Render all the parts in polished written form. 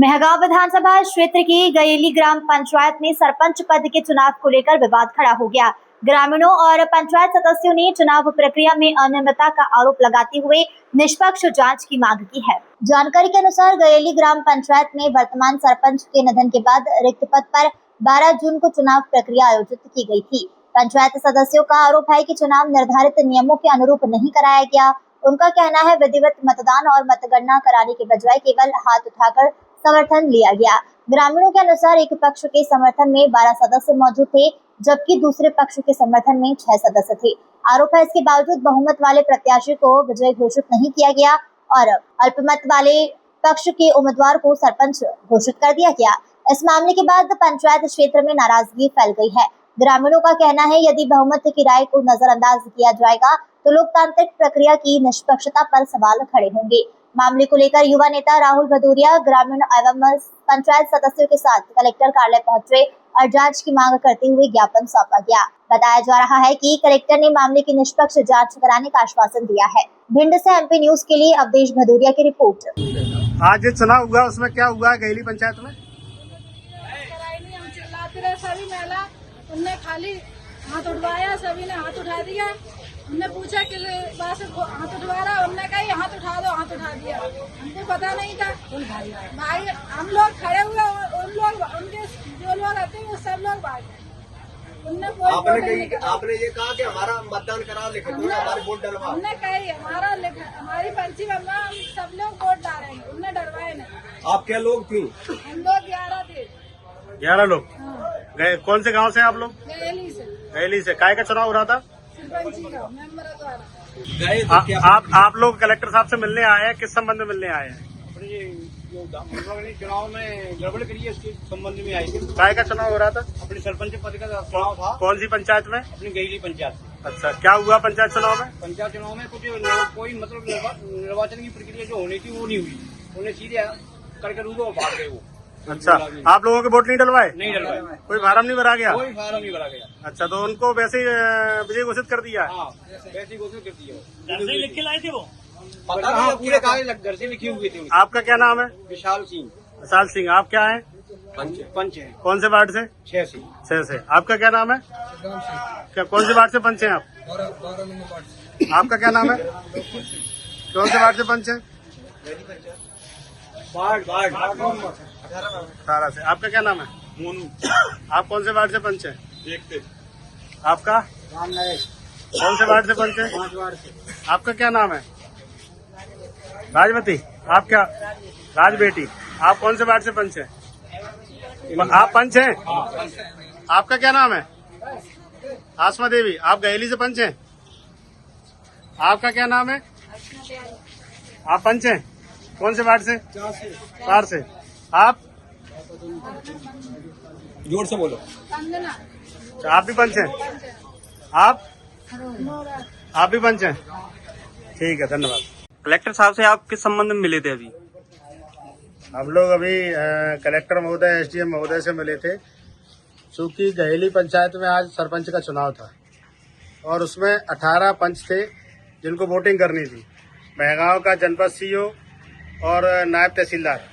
मेहगांव विधानसभा क्षेत्र की गयेली ग्राम पंचायत में सरपंच पद के चुनाव को लेकर विवाद खड़ा हो गया। ग्रामीणों और पंचायत सदस्यों ने चुनाव प्रक्रिया में अनियमितता का आरोप लगाते हुए निष्पक्ष जांच की मांग की है। जानकारी के अनुसार गयेली ग्राम पंचायत में वर्तमान सरपंच के निधन के बाद रिक्त पद पर 12 जून को चुनाव प्रक्रिया आयोजित की गई थी। पंचायत सदस्यों का आरोप है कि चुनाव निर्धारित नियमों के अनुरूप नहीं कराया गया। उनका कहना है विधिवत मतदान और मतगणना कराने के बजाय केवल हाथ उठाकर समर्थन लिया गया। ग्रामीणों के अनुसार एक पक्ष के समर्थन में 12 सदस्य मौजूद थे, जबकि दूसरे पक्ष के समर्थन में 6 सदस्य थे। आरोप है इसके बावजूद बहुमत वाले प्रत्याशी को विजयी घोषित नहीं किया गया और अल्पमत वाले पक्ष के उम्मीदवार को सरपंच घोषित कर दिया गया। इस मामले के बाद पंचायत क्षेत्र में नाराजगी फैल गई है। ग्रामीणों का कहना है यदि बहुमत की राय को नजरअंदाज किया जाएगा तो लोकतांत्रिक प्रक्रिया की निष्पक्षता पर सवाल खड़े होंगे। मामले को लेकर युवा नेता राहुल भदौरिया ग्रामीण एवं पंचायत सदस्यों के साथ कलेक्टर कार्यालय पहुंचे और जांच की मांग करते हुए ज्ञापन सौंपा गया। बताया जा रहा है कि कलेक्टर ने मामले की निष्पक्ष जांच कराने का आश्वासन दिया है। भिंड से एमपी न्यूज के लिए अवधेश भदौरिया की रिपोर्ट। आज जो चुनाव हुआ उसमें क्या हुआ गयेली पंचायत में? हम चिल्लाते रहे, सभी महिला उनने खाली हाथ उठवाया, सभी ने हाथ उठा दिया। हमने पूछा कि बस हाथ उठवा रहा, हमने कहा हाथ उठा दो, हाथ उठा दिया। हमको पता नहीं था भाई, हम लोग खड़े हुए, उन लोग उनके जो लोग रहते हैं वो सब लोग भाग गए। आपने ये कहा कि हमारा मतदान करा लिखे, हमारे वोट डलवा। हमने कही हमारी पर्ची बनवा, हम सब लोग वोट डालेंगे। उनने डरवाए नहीं। आप क्या लोग थी? हम लोग 11 थे। 11 लोग। हाँ। कौन से गांव से आप लोग? गयेली से। गयेली से। काय का चुनाव हो रहा था? सरपंची का मेंबर द्वारा। आप लोग कलेक्टर साहब से मिलने आए हैं, किस संबंध में मिलने आए हैं? चुनाव में गड़बड़ करी है, उसके संबंध में आई थी। काय का चुनाव हो रहा था? अपने सरपंच पद का चुनाव था। कौन सी पंचायत में? अपनी गयेली पंचायत। अच्छा, क्या हुआ पंचायत चुनाव में? पंचायत चुनाव में कुछ कोई मतलब निर्वाचन की प्रक्रिया जो होनी थी वो नहीं हुई। उन्हें सीधे करके उनको भाग गए वो। अच्छा, आप लोगों के वोट नहीं डलवाए? नहीं डलवाए। कोई फार्म नहीं भरा गया? कोई फार्म नहीं भरा गया। अच्छा, तो उनको वैसे ही विजय घोषित कर दिया? हाँ, वैसे घोषित कर दिया। घर से लिख के लाए थे वो? पता नहीं, पूरे कागज घर से लिखी हुई थी। आपका क्या नाम है? विशाल सिंह। विशाल सिंह। आप क्या है? पंच है। कौन से वार्ड से? 6 से। 6 से। आपका क्या नाम है? क्या कौन से वार्ड से पंच हैं आप? 12 नंबर वार्ड। आपका क्या नाम है? कौन से वार्ड से पंच है? वार्ड 18 से। आपका क्या नाम है? मोनू। आप कौन से वार्ड से पंच है? देखते। आपका कौन से वार्ड से पंच है? 5 वार्ड से। आपका क्या नाम है? राजवती। आप क्या? राजबेटी। आप कौन से वार्ड से पंच है? आप पंच हैं? आपका क्या नाम है? आसमा देवी। आप गयेली से पंच हैं? आपका क्या नाम है? आप पंच हैं? कौन से वार्ड से? 4 से। आप? जोर से बोलो। अच्छा, आप भी पंच हैं? आप भी पंच हैं? ठीक है, धन्यवाद। कलेक्टर साहब से आप किस संबंध में मिले थे अभी? हम लोग अभी कलेक्टर महोदय, एसडीएम महोदय से मिले थे, क्योंकि गयेली पंचायत में आज सरपंच का चुनाव था और उसमें 18 पंच थे जिनको वोटिंग करनी थी। मेहगांव का जनपद सीईओ और नायब तहसीलदार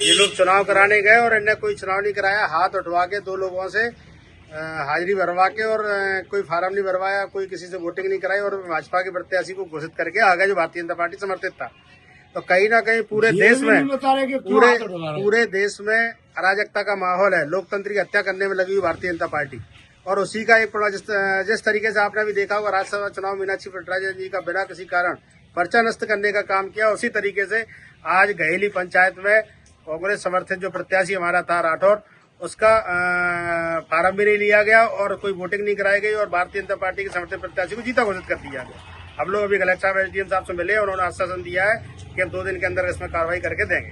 ये लोग चुनाव कराने गए और इन्हें कोई चुनाव नहीं कराया। हाथ उठवा के 2 लोगों से हाजिरी भरवा के और कोई फार्म नहीं भरवाया, कोई किसी से वोटिंग नहीं कराई और भाजपा के प्रत्याशी को घोषित करके आगे जो भारतीय जनता पार्टी समर्थित था। तो कहीं ना कहीं पूरे देश में पूरे देश में अराजकता का माहौल है। लोकतंत्र की हत्या करने में लगी हुई भारतीय जनता पार्टी और उसी का एक जिस तरीके से आपने भी देखा होगा राज्यसभा चुनाव मीनाक्षी नटराजन जी का बिना किसी कारण पर्चा नष्ट करने का काम किया, उसी तरीके से आज गयेली पंचायत में कांग्रेस समर्थित जो प्रत्याशी हमारा था राठौर, उसका फार्म भी नहीं लिया गया और कोई वोटिंग नहीं कराई गई और भारतीय जनता पार्टी के समर्थित प्रत्याशी को जीता घोषित कर दिया गया। हम लोग अभी कलेक्टर साहब, एसडीएम साहब से मिले और उन्होंने आश्वासन दिया है कि हम 2 दिन के अंदर इसमें कार्रवाई करके देंगे।